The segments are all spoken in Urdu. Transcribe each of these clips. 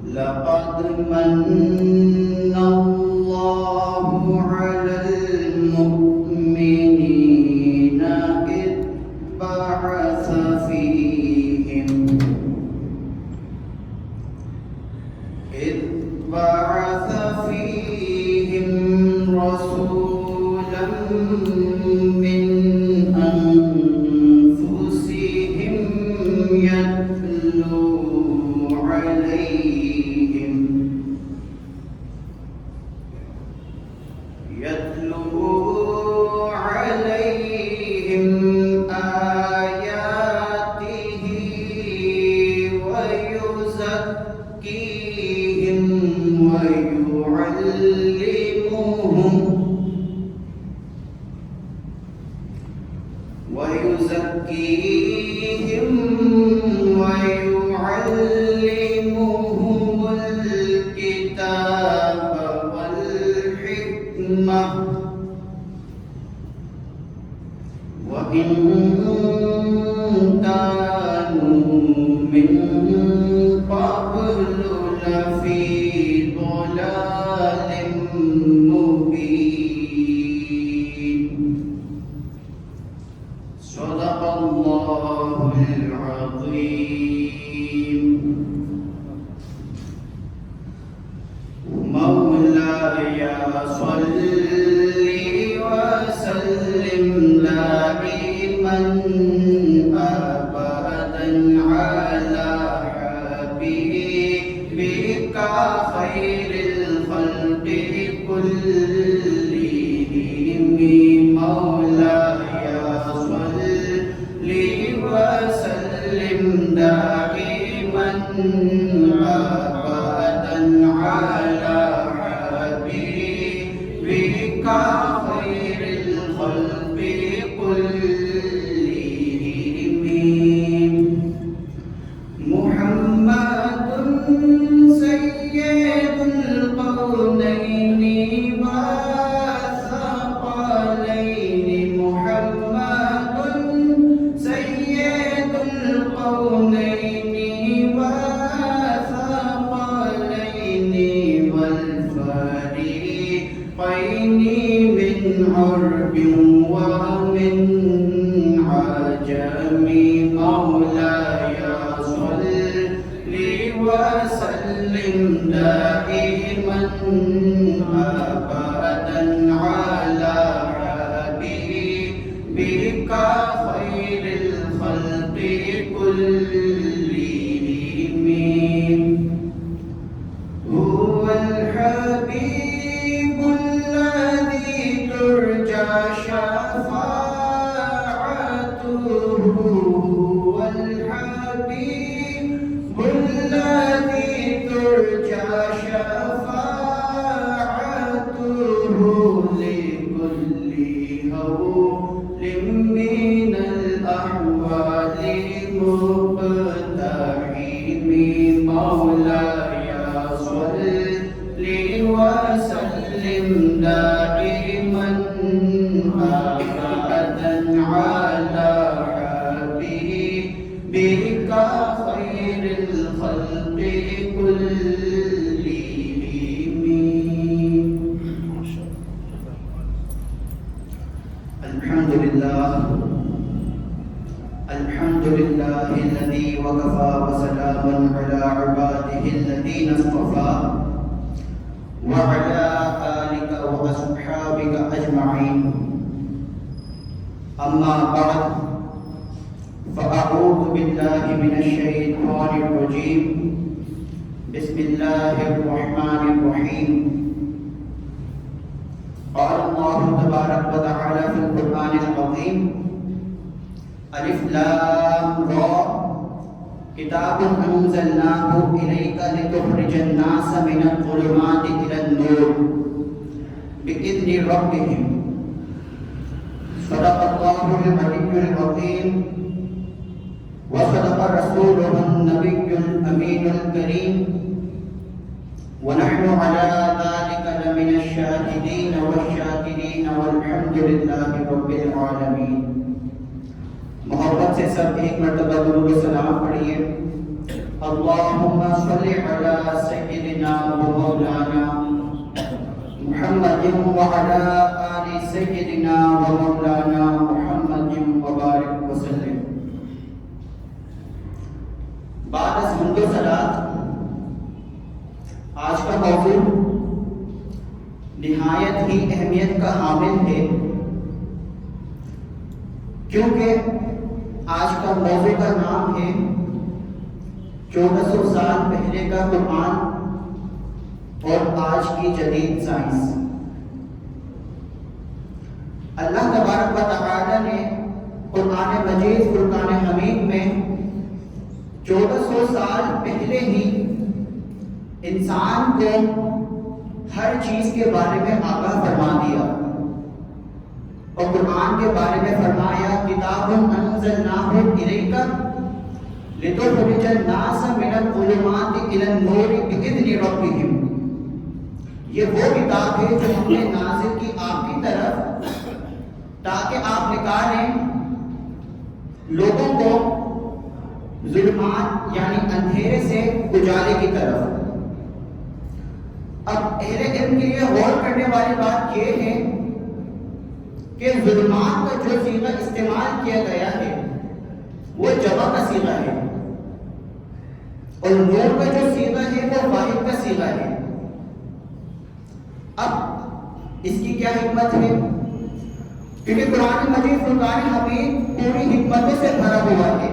لقد من الله على المؤمنين إذ بعث فيهم رسولا من أنفسهم يتلو عليهم آياته ويزكيهم ويعلمهم الكتاب والحكمة وإن كانوا من قبل لفي ضلال مبين. صدق الله العظيم. مولاي صل وسلم دائما أبدا على حبيبك خير الخلق كلهم. مولاي صل وسلم دائما أبدا على حبيبك خير الخلق كلهم. محمد سيد القونين والثقلين. محمد سيد القونين والثقلين والفريقين من عرب ومن عجم. مولاي صل وسلم دائما أبدا على حبيبك خير الخلق كلهم. هو الحبيب الذي ترجى شفاعته. هو الحبيب الذي ترجى شفاعته لكل هول من الأحوال مقتحم. مولاي صل وسلم دائما أبدا على حبيبك خير الخلق كلهم. الحمد لله الذي وكفى وسلام على عباده الذين اصطفى وعلى آلك وأصحابك أجمعين. أما بعد فأعوذ بالله من الشيطان الرجيم. بسم الله الرحمن الرحيم. قال الله تبارك وتعالى في القرآن العظيم: ألف لام را كتاب أنزلناه إليك لتخرج الناس من الظلمات إلى النور بإذن ربهم. صدق الله العلي العظيم وصدق رسوله النبي الأمين الكريم ونحن على ذلك لمن الشاهدين والشاكرين والحمد لله رب العالمين. محبت سے سب ایک مرتبہ درود و سلام پڑھیے اللهم صل على سيدنا ومولانا محمد وعلى آل سيدنا ومولانا محمد وبارك وسلم. بعد از حمد و صلات، آج کا موضوع نہایت ہی اہمیت کا حامل ہے، کیونکہ آج کا موضوع کا نام ہے 1400 سال پہلے کا قرآن اور آج کی جدید سائنس. اللہ تبارک و تعالی نے قرآن مجید فرقان حمید میں 1400 سال پہلے ہی انسان کو ہر چیز کے بارے میں آگاہ فرما دیا اور قرآن کے بارے میں فرمایا کتاب انزلناہ الیک لتخرج الناس من الظلمات الى النور باذن ربهم. یہ وہ کتاب ہے جو ہم نے نازل کی آپ کی طرف تاکہ آپ نکالیں لوگوں کو ظلمات یعنی اندھیرے سے اجالے کی طرف. اب اہل علم کے لیے غور کرنے والی بات یہ ہے کہ ظلمات کا جو صیغہ استعمال کیا گیا ہے وہ جمع کا صیغہ ہے اور نور کا جو صیغہ ہے وہ واحد کا صیغہ ہے. اب اس کی کیا حکمت ہے؟ کیونکہ قرآن مجید فرقان حمید پوری حکمتوں سے بھرا ہوا ہے.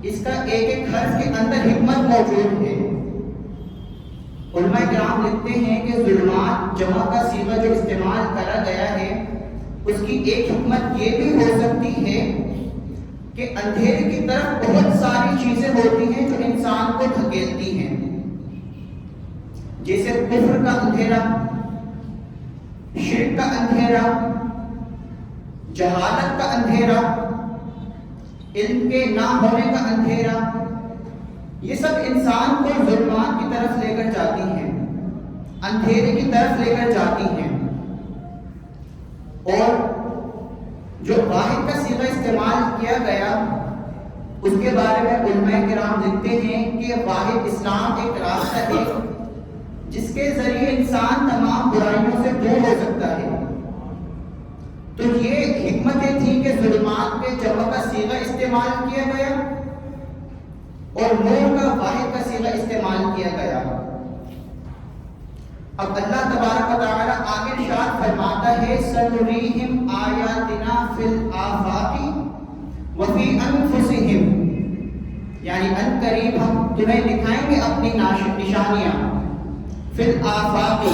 اس کا ایک ایک حرف کے اندر حکمت موجود ہے. علماء کرام لکھتے ہیں کہ ظلمات جمع کا صیغہ جو استعمال کرا گیا ہے اس کی ایک حکمت یہ بھی ہو سکتی ہے کہ اندھیرے کی طرف بہت ساری چیزیں ہوتی ہیں جو انسان کو دھکیلتی ہیں، جیسے کفر کا اندھیرا، شرک کا اندھیرا، جہالت کا اندھیرا، علم کے نہ ہونے کا اندھیرا. یہ سب انسان کو ظلمات کی طرف لے کر جاتی ہیں، اندھیرے کی طرف لے کر جاتی ہیں. اور جو واحد کا صیغہ استعمال کیا گیا اس کے بارے میں علماء کرام لکھتے ہیں کہ واحد اسلام ایک راستہ ہے جس کے ذریعے انسان تمام برائیوں سے دور ہو سکتا ہے. تو یہ حکمتیں تھیں کہ ظلمات پہ جمع کا صیغہ استعمال کیا گیا اور نور کا واحد کا صیغہ استعمال کیا گیا. اب اللہ تبارک و تعالی آگے ارشاد فرماتا ہے سنریہم آیاتنا فی الآفاق وفی انفسہم، یعنی ان قریب ہم تمہیں دکھائیں گے اپنی نشانیاں فی الآفاق،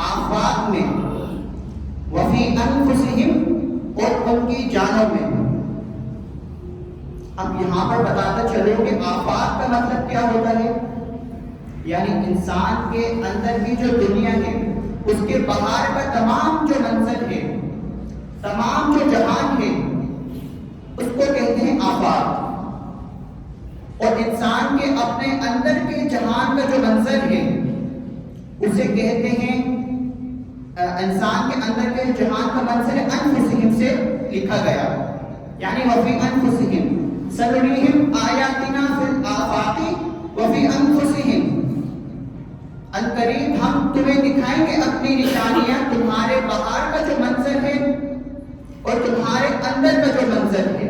آفاق میں، وفی انفسہم اور ان کی جانوں میں. اب یہاں پر بتاتا چلو کہ آفاق کا مطلب کیا ہوتا ہے، یعنی انسان کے اندر کی جو دنیا ہے اس کے باہر کا تمام جو منظر ہے، تمام جو جہان ہے اس کو کہتے ہیں آفاق. اور انسان کے اپنے اندر کے جہان کا جو منظر ہے اسے کہتے ہیں، انسان کے اندر کے جہان کا منظر ہے انفسہم سے لکھا گیا، یعنی وفی انفسہم سنریہم آیاتنا فی الآفاق وفی انفسہم، ان قریب ہم تمہیں دکھائیں گے اپنی نشانیاں، تمہارے باہر کا جو منظر ہے اور تمہارے اندر کا جو منظر ہے.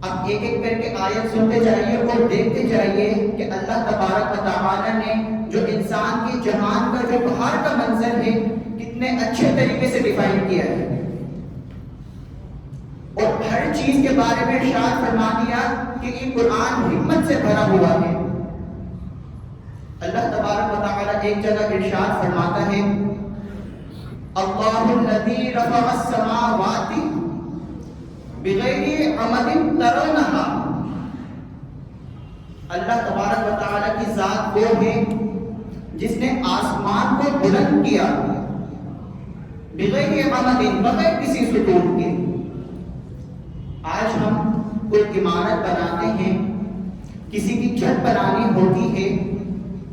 اب ایک ایک کر کے آیت سنتے جائیے اور دیکھتے جائیے کہ اللہ تبارک و تعالی نے جو انسان کے جہان کا جو باہر کا منظر ہے کتنے اچھے طریقے سے ڈیفائن کیا ہے اور ہر چیز کے بارے میں ارشاد فرما دیا کہ یہ قرآن حکمت سے بھرا ہوا ہے. اللہ تبارک و تعالی ایک جگہ ارشاد فرماتا ہے اللہ الذی رفع السماوات بغیر عمد ترونہا. اللہ تبارک و تعالی کی ذات وہ ہے جس نے آسمان کو بلند کیا بغیر عمد، بغیر کسی ستون کے. آج ہم کوئی عمارت بناتے ہیں، کسی کی چھت بنانی ہوتی ہے،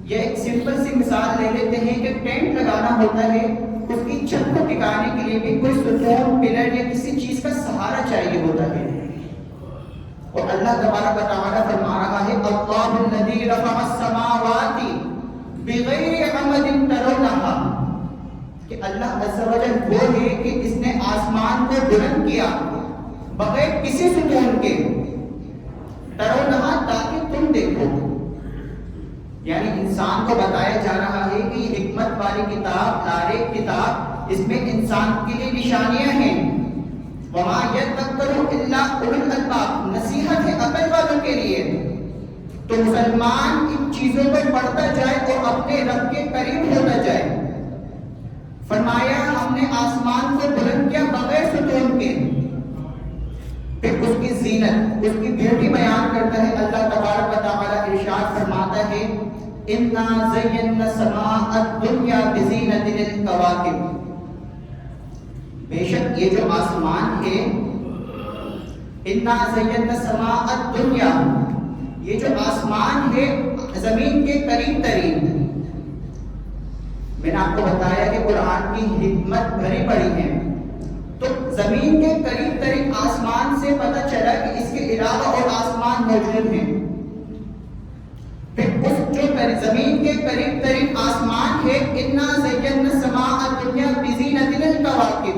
یا ایک سمپل سی مثال لے لیتے ہیں کہ ٹینٹ لگانا ہوتا ہے، اس کی چھت کو ٹکانے کے لیے بھی کوئی ستون، پلر یا کسی چیز کا سہارا چاہیے ہوتا ہے. اور اللہ تبارک و تعالیٰ فرما رہا ہے اللہ الذی رفع السماوات بغیر عمد ترونها، کہ اللہ عز و جل وہ ہے کہ اس نے آسمان کو بلند کیا بغیر کسی ستون کے، ترونها تاکہ تم دیکھو. یعنی انسان کو بتایا جا رہا ہے کہ یہ حکمت والی کتاب، تاریخ کتاب، اس میں انسان کے لیے نشانیاں ہیں. وما یذکر الا اولو الالباب، نصیحت ہے عقل والوں کے لیے. تو مسلمان ان چیزوں کو پڑھتا جائے اور اپنے رب کے قریب ہوتا جائے. فرمایا ہم نے آسمان کو بلند کیا بغیر ستون کے. پھر اس کی زینت، اس کی بیوٹی بیان کرتا ہے اللہ تبارک و تعالیٰ. ارشاد فرماتا ہے انا زینا السماء الدنیا بزینۃ للکواکب، بے شک یہ جو آسمان ہے، انا زینا السماء الدنیا، یہ جو آسمان ہے زمین کے قریب ترین. میں نے آپ کو بتایا کہ قرآن کی حکمت بھری پڑی ہے. تو زمین کے قریب ترین آسمان سے پتہ چلا کہ اس کے علاوہ اور آسمان موجود ہیں. پھر اس جو زمین کے قریب ترین آسمان ہے انا زینا السماء الدنیا بزینۃ للکواکب،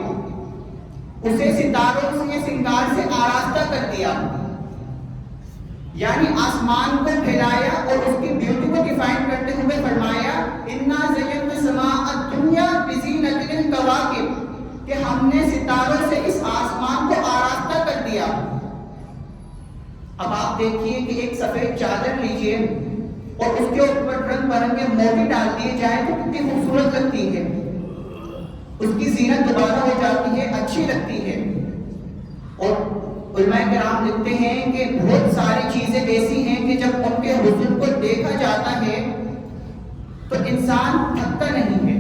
اسے ستاروں سے سنگار سے آراستہ کر دیا. یعنی آسمان کو پھیلایا اور اس کی بیوٹی کو ڈیفائن کرتے ہوئے فرمایا انا زینا السماء الدنیا بزینۃ للکواکب، کہ ہم نے ستاروں سے اس آسمان کو آراستہ کر دیا. اب آپ دیکھیے کہ ایک سفید چادر لیجئے اور اس کے اوپر رنگ برنگے موتی ڈال دیے جائیں تو کتنی خوبصورت لگتی ہے، اس کی زینت دوبارہ ہو جاتی ہے، اچھی لگتی ہے. اور علماء کرام لکھتے ہیں کہ بہت ساری چیزیں ایسی ہیں کہ جب ان کے حسن کو دیکھا جاتا ہے تو انسان تھکتا نہیں ہے.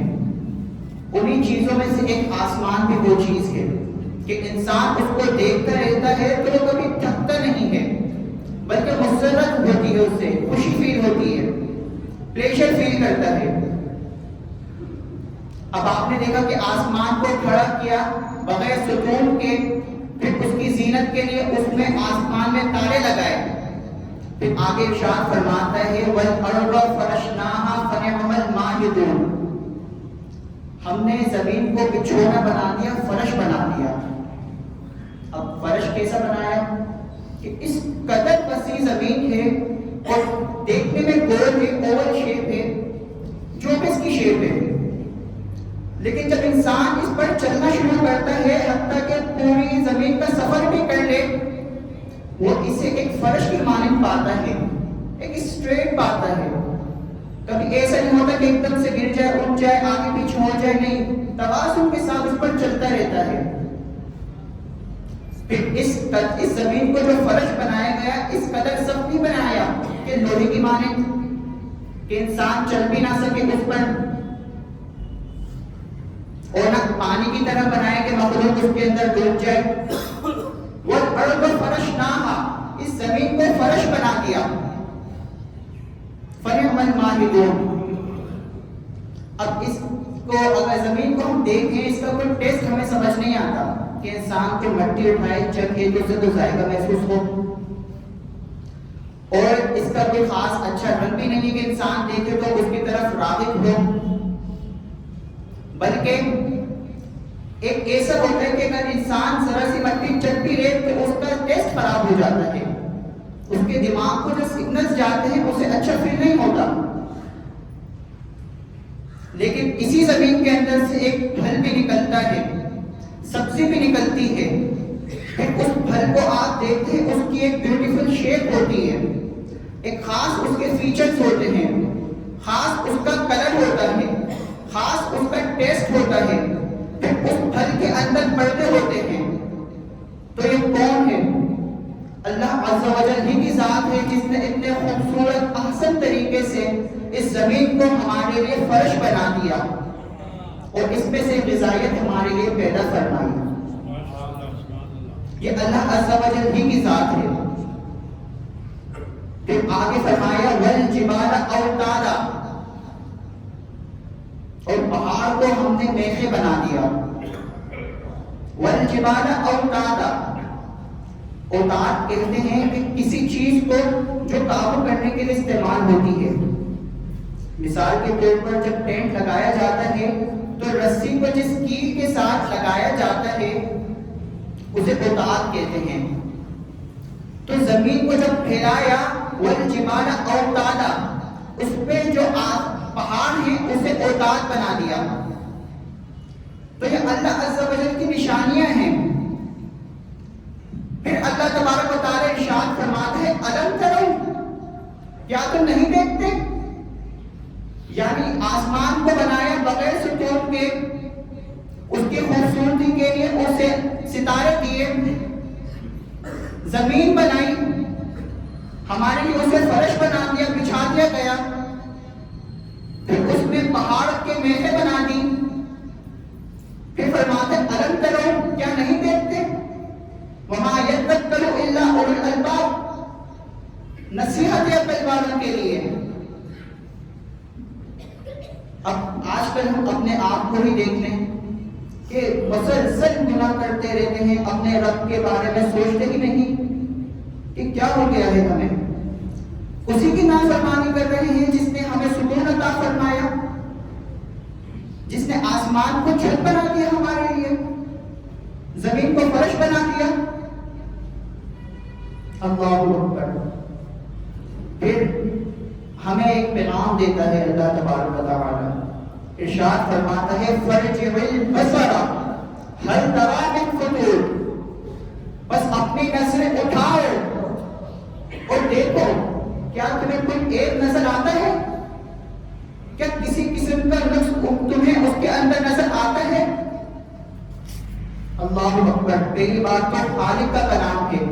انہی چیزوں میں سے ایک آسمان بھی وہ چیز ہے کہ انسان اس کو دیکھتا رہتا ہے تو وہ کبھی تھکتا نہیں ہے، بلکہ مسرت ہوتی ہے، اس سے خوشی فیل ہوتی ہے، پلیزر فیل کرتا ہے. اب آپ نے دیکھا کہ آسمان کو کھڑا کیا بغیر ستون کے، پھر اس کی زینت کے لیے اس میں آسمان میں تارے لگائے. پھر آگے ارشاد فرماتا ہے وَالْأَرْضَ فَرَشْنَاهَا فَنِعْمَ الْمَاهِدُونَ، ہم نے زمین کو بچھونا بنا دیا، فرش بنا دیا. اب فرش کیسا بنایا کہ اس قدر وسیع زمین ہے اور دیکھنے میں گول ہے، اوول شیپ ہے، جوبس کی شیپ ہے. لیکن جب انسان اس پر چلنا شروع کرتا ہے حتیٰ کہ پوری زمین کا سفر بھی کر لے، وہ اسے ایک فرش کی مانند پاتا ہے، ایک اسٹریٹ پاتا ہے. کبھی ایسا نہیں ہوتا کہ ایک دم سے گر جائے، اٹھ جائے، آگے پیچھے ہو جائے، نہیں، توازن کے ساتھ اس پر چلتا رہتا ہے. پھر اس زمین کو جو فرش بنایا گیا اس قدر سخت بھی بنایا کہ لوہے کی مانند کہ انسان چل بھی نہ سکے اس پر، اور نہ پانی کی طرح بنایا کہ مخلوق اس کے اندر ڈوب جائے. وَالْأَرْضَ فَرَشْنَاهَا، اس زمین کو فرش بنا دیا. فَنِعْمَ الْمَاهِدُونَ، اب اس کو اگر زمین کو ہم دیکھیں اس کا کوئی ٹیسٹ ہمیں سمجھ نہیں آتا کہ انسان کو مٹی اٹھائے چکھے تو اسے تو ذائقہ محسوس ہو، اور اس کا کوئی خاص اچھا رنگ بھی نہیں کہ انسان دیکھے تو اس کی طرف راغب ہو، بلکہ ایک ایسا ہوتا ہے کہ اگر انسان ذرا سی مٹی چکھ بھی لے تو اس کا ٹیسٹ خراب ہو جاتا ہے، اس کے دماغ کو جو سگنلز جاتے ہیں اسے اچھا فیل نہیں ہوتا. لیکن اسی زمین کے اندر سے ایک پھل بھی نکلتا ہے، سبزی بھی نکلتی ہے. پھر اس پھل کو آپ دیکھتے ہیں اس کی ایک بیوٹیفل شیپ ہوتی ہے، ایک خاص اس کے فیچرز ہوتے ہیں، خاص اس کا کلر ہوتا ہے، خاص اس کا ٹیسٹ ہوتا ہے. پھر اس پھل کے اندر پردے ہوتے ہیں. تو یہ کون ہے؟ اللہ عز و جل ہی کی ذات ہے جس نے اتنے خوبصورت احسن طریقے سے اس زمین کو ہمارے لیے فرش بنا دیا اور اس میں سے غذائیت ہمارے لیے پیدا فرمائی. یہ اللہ عز و جل ہی کی ذات ہے. پھر آگے فرمایا وَالْجِبَالَ أَوْتَادًا، اور پہاڑ کو ہم نے میخیں بنا دیا. وَالْجِبَالَ أَوْتَادًا، اوتاد کہتے ہیں کہ کسی چیز کو جو قابو کرنے کے لیے استعمال ہوتی ہے. مثال کے طور پر جب ٹینٹ لگایا جاتا ہے تو رسی کو جس کیل کے ساتھ لگایا جاتا ہے اسے اوتاد کہتے ہیں. تو زمین کو جب پھیلایا والجبال اوتادا، اس پہ جو پہاڑ ہیں اسے اوتاد بنا دیا. تو یہ اللہ عز و جل کی نشانیاں ہیں. پھر اللہ تبارک و تعالی ارشاد فرماتا ہے الم ترو، کیا تم نہیں دیکھتے؟ یعنی آسمان کو بنایا بغیر ستون کے، اس کی خوبصورتی کے لیے اسے ستارے دیے، زمین بنائی، ہمارے لیے اسے فرش بنا دیا، بچھا دیا گیا، پھر اس میں پہاڑ کے میخیں بنا دی. پھر فرماتے الم ترو، کیا نہیں دیکھتے؟ وما یذکر الا اولو الالباب، نصیحت ہے عقل والوں کے لیے. اب آج کل ہم اپنے آپ کو ہی دیکھ لیں کہ مسلسل گناہ کرتے رہتے ہیں، اپنے رب کے بارے میں سوچتے ہی نہیں کہ کیا ہو گیا ہے ہمیں. اسی کی نافرمانی کر رہے ہیں جس نے ہمیں سکون عطا فرمایا، جس نے آسمان کو چھت بنا دیا ہمارے لیے، زمین کو فرش بنا دیا. اللہ اکبر. پھر ہمیں ایک پیغام دیتا ہے اللہ تبارک و تعالی، ارشاد فرماتا ہے فرجع البصر هل تری من فطور، بس اپنی نظریں اٹھاؤ اور دیکھو کیا تمہیں کوئی ایک نظر آتا ہے؟ کیا کسی قسم کا نقص تمہیں اس کے اندر نظر آتا ہے؟ اللہ اکبر. پہلی بات تو خالق کا کلام ہے،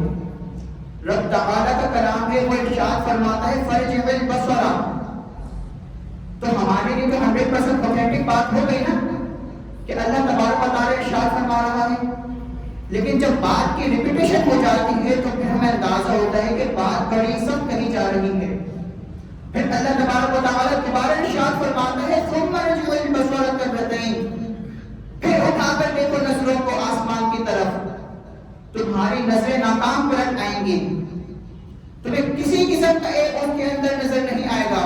رب تعالیٰ کا کلام ہے. وہ ارشاد فرماتا ہے فرجع البصر. تو ہمارے لیے تو 100% اوتھینٹک بات ہو گئی نا کہ اللہ تبارک و تعالیٰ ارشاد فرما رہا ہے. لیکن جب بات کی ریپیٹیشن ہو جاتی ہے تو پھر ہمیں اندازہ ہوتا ہے کہ بات بڑی سخت کہی جا رہی ہے. پھر اللہ تبارک و تعالیٰ دوبارہ ارشاد فرماتا ہے ثم ارجعوا البصر کرتین، پھر اٹھا کر دیکھو نظروں کو آسمان کی طرف، تمہاری نظریں ناکام پلٹ آئیں گی، تمہیں کسی قسم کا ایک اس کے اندر نظر نہیں آئے گا.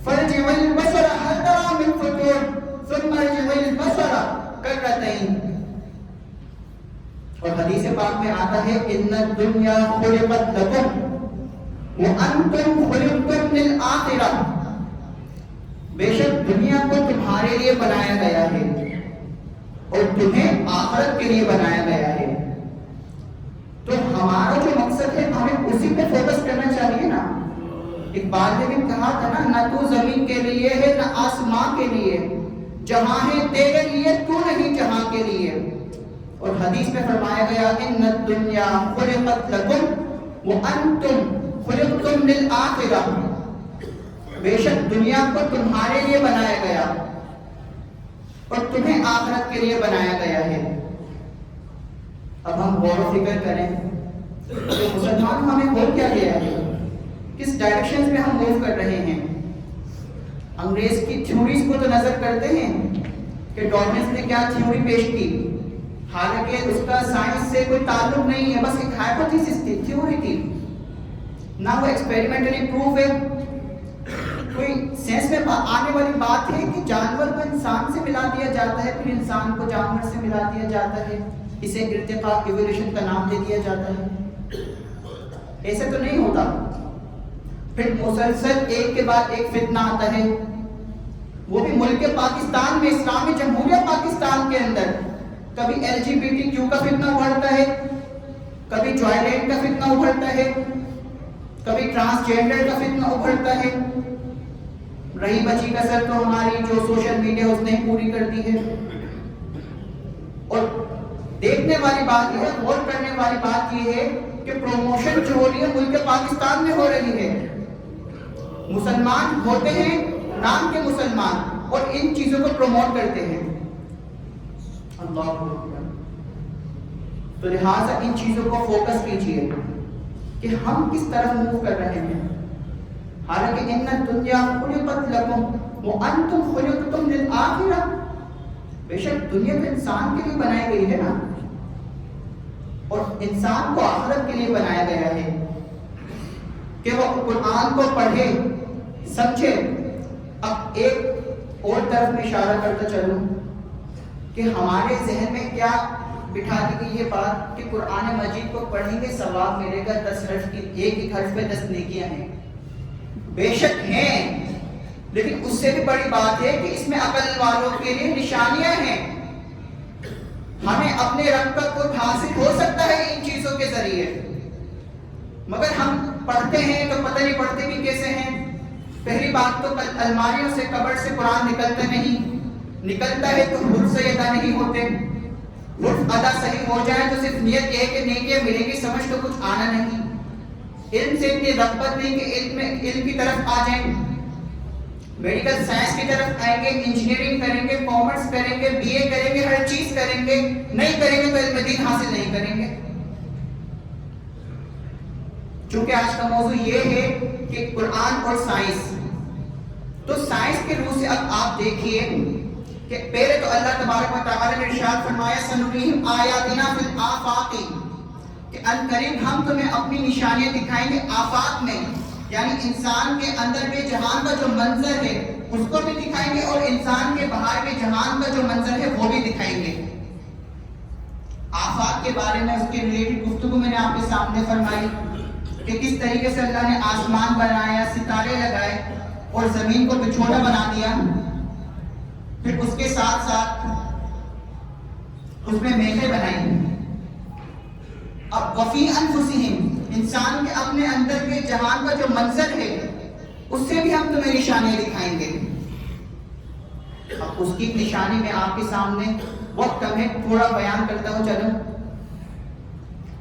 فرجع البصر هل تری من فطور ثم ارجع البصر کرتین. اور حدیث پاک میں آتا ہے ان الدنیا خلقت لکم وانتم خلقتم للآخرہ، بے شک دنیا کو تمہارے لیے بنایا گیا ہے اور تمہیں آخرت کے لیے بنایا گیا ہے. تو ہمارا جو مقصد ہے ہمیں اسی پہ فوکس کرنا چاہیے نا. اقبال نے بھی کہا تھا نا، نہ تو زمین کے لیے ہے نہ آسمان کے لیے، جہاں ہے تیرے لیے تو نہیں جہاں کے لیے. اور حدیث میں فرمایا گیا ان الدنیا خلقت لکم وانتم خلقتم للآخرہ، بے شک دنیا کو تمہارے لیے بنایا گیا اور تمہیں آخرت کے لیے بنایا گیا ہے. اب ہم غور و فکر کریں کہ مسلمان ہمیں ہو کیا گیا ہے، کس ڈائریکشن میں ہم موو کر رہے ہیں. انگریز کی تھیوریز کو تو نظر کرتے ہیں کہ ڈاروین نے کیا تھیوری پیش کی، حالانکہ اس کا سائنس سے کوئی تعلق نہیں ہے، بس ایک ہائپوتھیسس تھی، تھیوری تھی، نہ وہ ایکسپیریمنٹلی پروف ہے. کوئی سینس میں آنے والی بات ہے کہ جانور کو انسان سے ملا دیا جاتا ہے، پھر انسان کو جانور سے ملا دیا جاتا ہے، اسے ارتقاء ایوولوشن کا نام دے دیا جاتا ہے. ایسے تو نہیں ہوتا. پھر مسلسل ایک کے بعد ایک فتنہ آتا ہے، وہ بھی ملک پاکستان میں، اسلامی جمہوریہ پاکستان کے اندر. کبھی LGBTQ کا فتنہ ابھرتا ہے، کبھی جوائلینٹ کا فتنہ ابھرتا ہے، کبھی ٹرانسجینڈر کا فتنہ ابھرتا ہے. رہی بچی کا سر تو ہماری جو سوشل میڈیا اس نے پوری کر دی ہے. اور دیکھنے والی بات یہ ہے، غور کرنے والی بات یہ ہے کہ پروموشن جو ہو رہی ہے ملک پاکستان میں ہو رہی ہے. مسلمان ہوتے ہیں نام کے مسلمان اور ان چیزوں کو پروموٹ کرتے ہیں. اللہ اکبر. تو لہٰذا ان چیزوں کو فوکس کیجئے کہ ہم کس طرف موو کر رہے ہیں. حالانکہ ان الدنیا خلقت لکم وانتم خلقتم للآخرہ، بے شک دنیا تو انسان کے لیے بنائی گئی ہے نا. اور انسان کو آخرت کے لیے بنایا گیا ہے کہ وہ قرآن کو پڑھے سمجھے. اب ایک اور طرف میں اشارہ کرتا چلوں کہ ہمارے ذہن میں کیا بٹھا دی گئی یہ بات کہ قرآن مجید کو پڑھیں گے ثواب ملے گا 10 حرف کی، ایک حرف پہ 10 نیکیاں ہیں. بے شک ہیں، لیکن اس سے بھی بڑی بات ہے کہ اس میں عقل والوں کے لیے نشانیاں ہیں. ہمیں اپنے رب کا قرب حاصل ہو سکتا ہے ان چیزوں کے ذریعے، مگر ہم پڑھتے ہیں تو پتہ نہیں پڑھتے بھی کیسے ہیں. پہلی بات تو الماریوں سے کبر سے قرآن نکلتا نہیں، نکلتا ہے تو حرف سے ادا نہیں ہوتے. حرف ادا صحیح ہو جائے تو صرف نیت یہ ہے کہ نیکیاں ملے گی، سمجھ تو کچھ آنا نہیں. علم سے اتنی رغبت نہیں کہ علم کی طرف آ جائیں، میڈیکل سائنس کی طرف آئیں گے، انجینئرنگ کریں گے، کامرس کریں گے، بی اے کریں گے، ہر چیز کریں گے، نہیں کریں گے تو علم دین حاصل نہیں کریں گے. چونکہ آج کا موضوع یہ ہے کہ قرآن اور سائنس، تو سائنس کے روح سے اب آپ دیکھیے کہ پہلے تو اللہ تبارک و تعالی نے ارشاد فرمایا سنریہم آیاتنا فی الآفاق، کہ ان قریب ہم تمہیں اپنی نشانیاں دکھائیں گے آفاق میں، یعنی انسان کے اندر کے جہان کا جو منظر ہے اس کو بھی دکھائیں گے اور انسان کے باہر کے جہان کا جو منظر ہے وہ بھی دکھائیں گے. آفاق کے بارے میں اس کے ریلیٹڈ گفتگو میں نے آپ کے سامنے فرمائی کہ کس طریقے سے اللہ نے آسمان بنایا، ستارے لگائے اور زمین کو بچھوٹا بنا دیا، پھر اس کے ساتھ ساتھ اس میں میخیں بنائی. اب وفی انفسہم، انسان کے اپنے اندر کے جہان کا جو منظر ہے اس سے بھی ہم تمہیں نشانیاں دکھائیں گے. اب اس کی نشانی میں آپ کے سامنے وقت کم ہے، تھوڑا بیان کرتا ہوں چلو،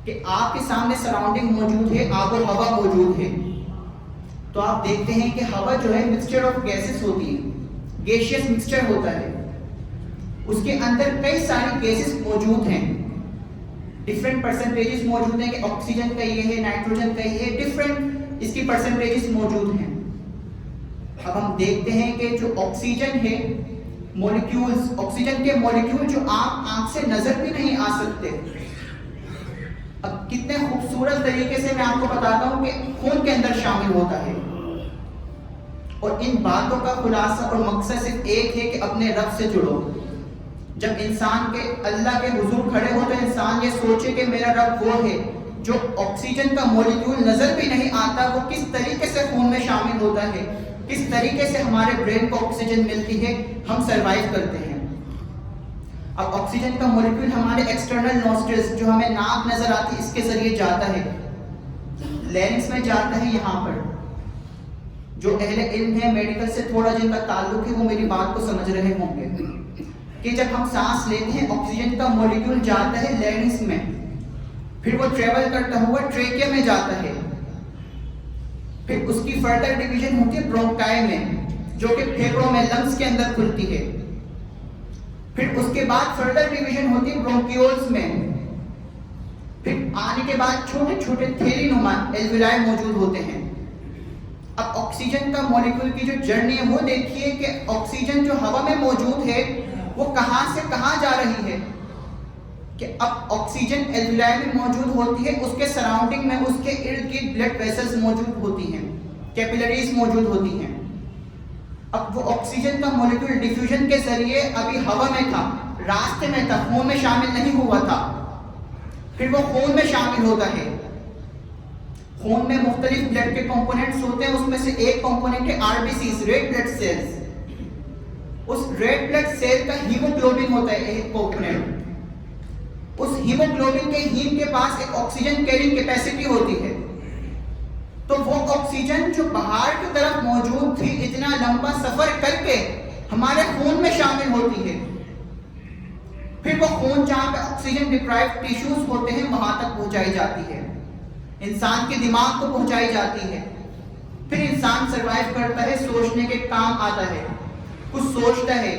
کہ آپ کے سامنے سراؤنڈنگ موجود ہے، آب و ہوا موجود ہے. تو آپ دیکھتے ہیں کہ ہوا جو ہے مکسچر آف گیسز ہوتی ہے، گیشیس مکسچر ہوتا ہے، اس کے اندر کئی ساری گیسز موجود ہیں، ڈفرینٹ پرسنٹیجز موجود ہیں کہ آکسیجن کا یہ ہے، نائٹروجن کا یہ ہے، ڈفرینٹ اس کی پرسنٹیجز موجود ہیں. اب ہم دیکھتے ہیں کہ جو آکسیجن ہے، مولیکیولز، آکسیجن کے مولیکیول جو آپ آنکھ سے نظر بھی نہیں آ سکتے. اب کتنے خوبصورت طریقے سے میں آپ کو بتاتا ہوں کہ خون کے اندر شامل ہوتا ہے. اور ان باتوں کا خلاصہ اور مقصد صرف ایک ہے کہ اپنے رب سے جڑو. جب انسان کے اللہ کے حضور کھڑے ہو تو انسان یہ سوچے کہ میرا رب وہ ہے جو آکسیجن کا مولیکیول نظر بھی نہیں آتا، وہ کس طریقے سے خون میں شامل ہوتا ہے، کس طریقے سے ہمارے برین کو آکسیجن ملتی ہے، ہم سروائیو کرتے ہیں. اب آکسیجن کا مولیکیول ہمارے ایکسٹرنل نوسٹرلز جو ہمیں ناک نظر آتی ہے اس کے ذریعے جاتا ہے، لینگز میں جاتا ہے. یہاں پر جو اہل علم ہے، میڈیکل سے تھوڑا جن کا تعلق ہے، وہ میری بات کو سمجھ رہے ہوں گے کہ جب ہم سانس لیتے ہیں آکسیجن کا مولیکیول جاتا ہے لینگز میں، پھر وہ ٹریول کرتا ہوا ٹریکیا میں جاتا ہے، پھر اس کی فردر ڈویژن ہوتی ہے برونکائی میں جو کہ پھیپھڑوں میں لنگز کے اندر کھلتی ہے، پھر اس کے بعد فردر ڈویژن ہوتی ہے برونکیولز میں، پھر آنے کے بعد چھوٹے چھوٹے تھیلی نما الویلائی موجود ہوتے ہیں. اب آکسیجن کا مولیکول کی جو جرنی ہے وہ دیکھیے کہ آکسیجن جو ہوا میں موجود ہے وہ کہاں سے کہاں جا رہی ہے. کہ اب آکسیجن الویلائی میں موجود ہوتی ہے، اس کے سراؤنڈنگ میں اس کے ارد گرد بلڈ ویسلز موجود ہوتی ہیں، کیپیلریز موجود ہوتی ہیں. اب وہ آکسیجن کا مولیکول ڈیفیوژن کے ذریعے ابھی ہوا میں تھا، راستے میں تھا، خون میں شامل نہیں ہوا تھا، پھر وہ خون میں شامل ہوتا ہے. خون میں مختلف بلڈ کے کمپوننٹس ہوتے ہیں، اس میں سے ایک کمپوننٹ ہے R B Cs, red blood cells. اس ریڈ بلڈ سیل کا ہیموگلوبن ہوتا ہے ایک کمپوننٹ. اس ہیموگلوبن کے ہیم کے پاس ایک آکسیجن کیرنگ کیپیسٹی ہوتی ہے. تو وہ آکسیجن جو باہر کی طرف موجود تھی اتنا لمبا سفر کر کے ہمارے خون میں شامل ہوتی ہے. پھر وہ خون جہاں پہ آکسیجن ڈپرائیو ٹیشوز ہوتے ہیں وہاں تک پہنچائی جاتی ہے، انسان کے دماغ کو پہنچائی جاتی ہے. پھر انسان سروائیو کرتا ہے، سوچنے کے کام آتا ہے، کچھ سوچتا ہے،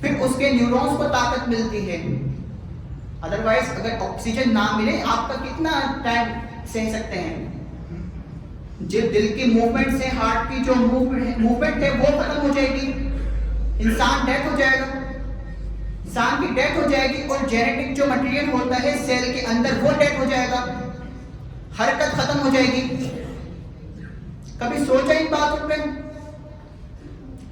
پھر اس کے نیورونز کو طاقت ملتی ہے. ادروائز اگر آکسیجن نہ ملے آپ کا کتنا ٹائم سہ سکتے ہیں؟ جب دل کی موومنٹ سے ہارٹ کی جو موومنٹ ہے وہ ختم ہو جائے گی، انسان ڈیتھ ہو جائے گا. انسان کی ڈیتھ ہو جائے گی اور جینیٹک جو مٹیریل ہوتا ہے سیل کے اندر وہ ڈیتھ ہو جائے گا، حرکت ختم ہو جائے گی۔ کبھی سوچا ان باتوں پہ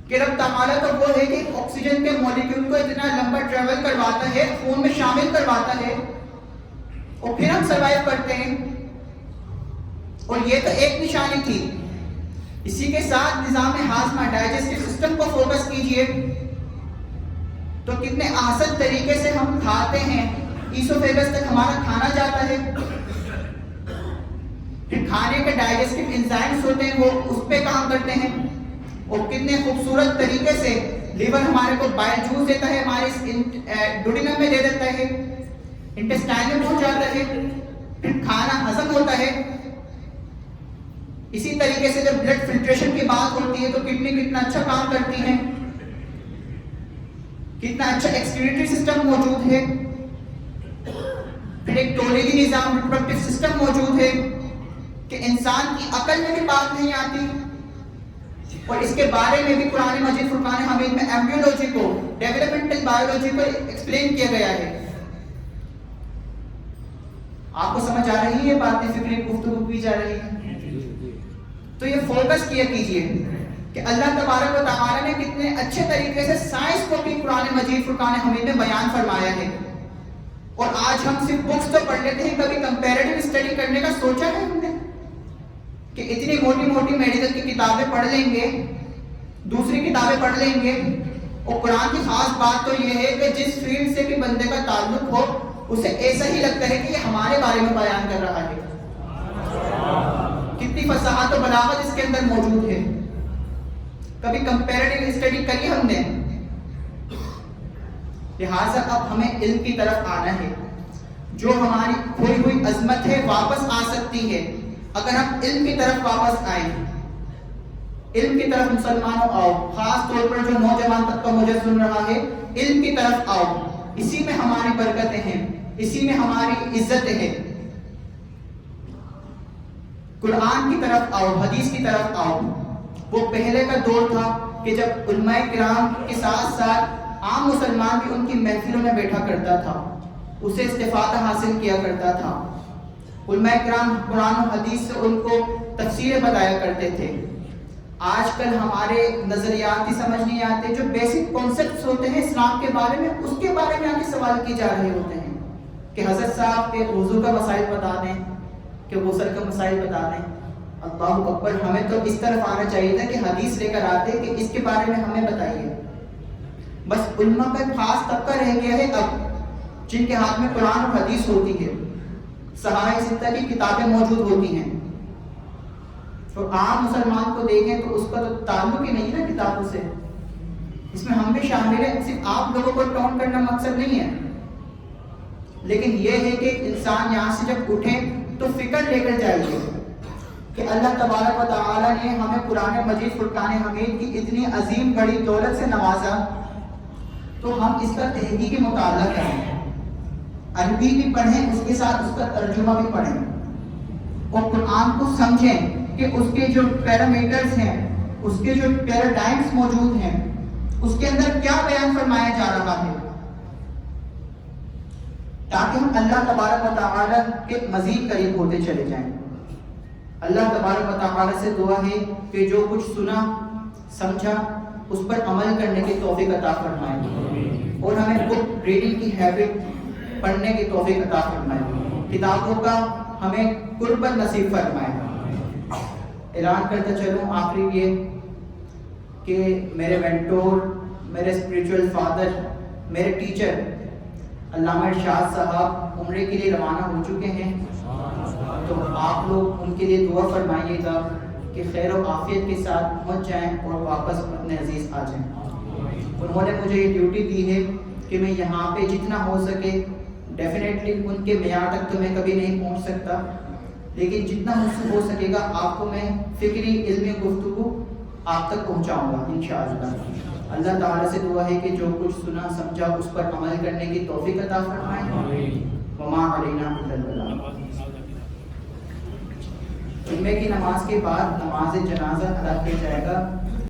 کہ رب تعالیٰ تو وہ ہے کہ آکسیجن کے مالیکیول کو اتنا لمبا ٹریول کرواتا ہے، خون میں شامل کرواتا ہے اور پھر ہم سروائیو کرتے ہیں۔ اور یہ تو ایک نشانی تھی، اسی کے ساتھ نظام ہاضمہ ڈائجسٹو سسٹم کو فوکس کیجئے تو کتنے آسان طریقے سے ہم کھاتے ہیں، ایسوفیگس تک ہمارا کھانا جاتا ہے، پھر کھانے کے ڈائجسٹو انزائمز ہوتے ہیں وہ اس پہ کام کرتے ہیں، اور کتنے خوبصورت طریقے سے لیور ہمارے کو بائل جوس دیتا ہے، ہمارے ڈوڈینم میں دے دیتا ہے، انٹسٹائن میں پہنچ جاتا ہے، پھر کھانا ہضم ہوتا ہے۔ اسی طریقے سے جب بلڈ فلٹریشن کی بات ہوتی ہے تو کڈنی کتنا اچھا کام کرتی ہے، کتنا اچھا ایکسکریٹری سسٹم موجود ہے، پھر ایک تولیدی نظام ریپروڈکٹیو سسٹم موجود ہے کہ انسان کی عقل میں بھی بات نہیں آتی، اور اس کے بارے میں بھی قرآن مجید فرقان حمید میں ایمبریولوجی کو، ڈیولپمنٹل بایولوجی کو ایکسپلین کیا گیا ہے۔ آپ کو سمجھ آ رہی ہے باتیں، فکری گفتگو کی جا رہی ہے؟ تو یہ فوکس کیا کیجئے کہ اللہ تبارک و تعالیٰ نے کتنے اچھے طریقے سے سائنس کو بھی قرآن مجید فرقان حمید میں بیان فرمایا ہے، اور آج ہم صرف بکس تو پڑھ لیتے ہیں، کبھی کمپیریٹیو اسٹڈی کرنے کا سوچا ہے ہم نے کہ اتنی موٹی موٹی میڈیکل کی کتابیں پڑھ لیں گے، دوسری کتابیں پڑھ لیں گے، اور قرآن کی خاص بات تو یہ ہے کہ جس فیلڈ سے بھی بندے کا تعلق ہو اسے ایسا ہی لگتا ہے کہ یہ ہمارے بارے میں بیان کر رہا ہے۔ کتنی فصاحت و بلاغت اس کے اندر موجود ہے۔ کبھی کمپیریٹیو اسٹڈی کری ہم نے؟ لہٰذا اب ہمیں علم کی طرف آنا ہے، جو ہماری کھوئی ہوئی عظمت ہے واپس آ سکتی ہے اگر ہم علم کی طرف واپس آئیں۔ علم کی طرف مسلمانوں آؤ، خاص طور پر جو نوجوان طبقہ مجھے سن رہا ہے، علم کی طرف آؤ، اسی میں ہماری برکتیں ہیں، اسی میں ہماری عزت ہے۔ قرآن کی طرف آؤ، حدیث کی طرف آؤ۔ وہ پہلے کا دور تھا کہ جب علماء کرام کے ساتھ ساتھ عام مسلمان بھی ان کی محفلوں میں بیٹھا کرتا تھا، اسے استفادہ حاصل کیا کرتا تھا۔ علماء کرام قرآن و حدیث سے ان کو تفسیریں بتایا کرتے تھے۔ آج کل ہمارے نظریات کی سمجھ نہیں آتے، جو بیسک کانسیپٹس ہوتے ہیں اسلام کے بارے میں، اس کے بارے میں آگے سوال کی جا رہے ہوتے ہیں کہ حضرت صاحب کے وضو کا مسائل بتا دیں، کہ غسل کا مسائل بتا دیں۔ اللہ اکبر، ہمیں تو اس طرف آنا چاہیے تھا کہ حدیث لے کر آتے کہ اس کے بارے میں ہمیں بتائیے۔ بس علماء کا خاص طبقہ رہ گیا ہے اب، جن کے ہاتھ میں قرآن اور حدیث ہوتی ہے، صحائح ستہ کی کتابیں موجود ہوتی ہیں، تو عام مسلمان کو دیکھیں تو اس کا تو تعلق ہی نہیں ہے نا کتابوں سے۔ اس میں ہم بھی شامل ہیں، صرف آپ لوگوں کو ٹون کرنا مقصد نہیں ہے، لیکن یہ ہے کہ انسان یہاں سے جب اٹھے تو فکر لے کر جائیے کہ اللہ تبارک و تعالیٰ نے ہمیں قرآن مجید فرقان حمید کی اتنی عظیم بڑی دولت سے نوازا، تو ہم اس کا تحقیقی مطالعہ کریں، عربی بھی پڑھیں، اس کے ساتھ اس کا ترجمہ بھی پڑھیں، اور قرآن کو سمجھیں کہ اس کے جو پیرامیٹرز ہیں، اس کے جو پیراڈائمز موجود ہیں، اس کے اندر کیا بیان فرمایا جا رہا ہے، تاکہ ہم اللہ تبارک و تعالیٰ کے مزید قریب ہوتے چلے جائیں۔ اللہ تبارک و تعالیٰ سے دعا ہے کہ جو کچھ سنا سمجھا اس پر عمل کرنے کی توفیق عطا فرمائے، اور ہمیں بک ریڈنگ کی ہیبٹ، پڑھنے کی توفیق عطا فرمائے، کتابوں کا ہمیں قربت نصیب فرمائے۔ اعلان کرتا چلوں آخری یہ کہ میرے مینٹور، میرے اسپریچول فادر، میرے ٹیچر علامہ ارشاد صاحب عمرے کے لیے روانہ ہو چکے ہیں، تو آپ لوگ ان کے لیے دعا فرمائیے گا کہ خیر و عافیت کے ساتھ پہنچ جائیں اور واپس اپنے عزیز آ جائیں۔ انہوں نے مجھے یہ ڈیوٹی دی ہے کہ میں یہاں پہ جتنا ہو سکے، ڈیفینیٹلی ان کے معیار تک تو میں کبھی نہیں پہنچ سکتا، لیکن جتنا مجھ سے ہو سکے گا آپ کو میں فکری علمی گفتگو آپ تک پہنچاؤں گا انشاءاللہ۔ اللہ تعالیٰ سے دعا ہے کہ جو کچھ سنا سمجھا اس پر عمل کرنے کی توفیق عطا فرمائے۔ وما علینا الا البلاغ۔ جمعے کی نماز کے بعد نماز جنازہ ادا کیا جائے گا۔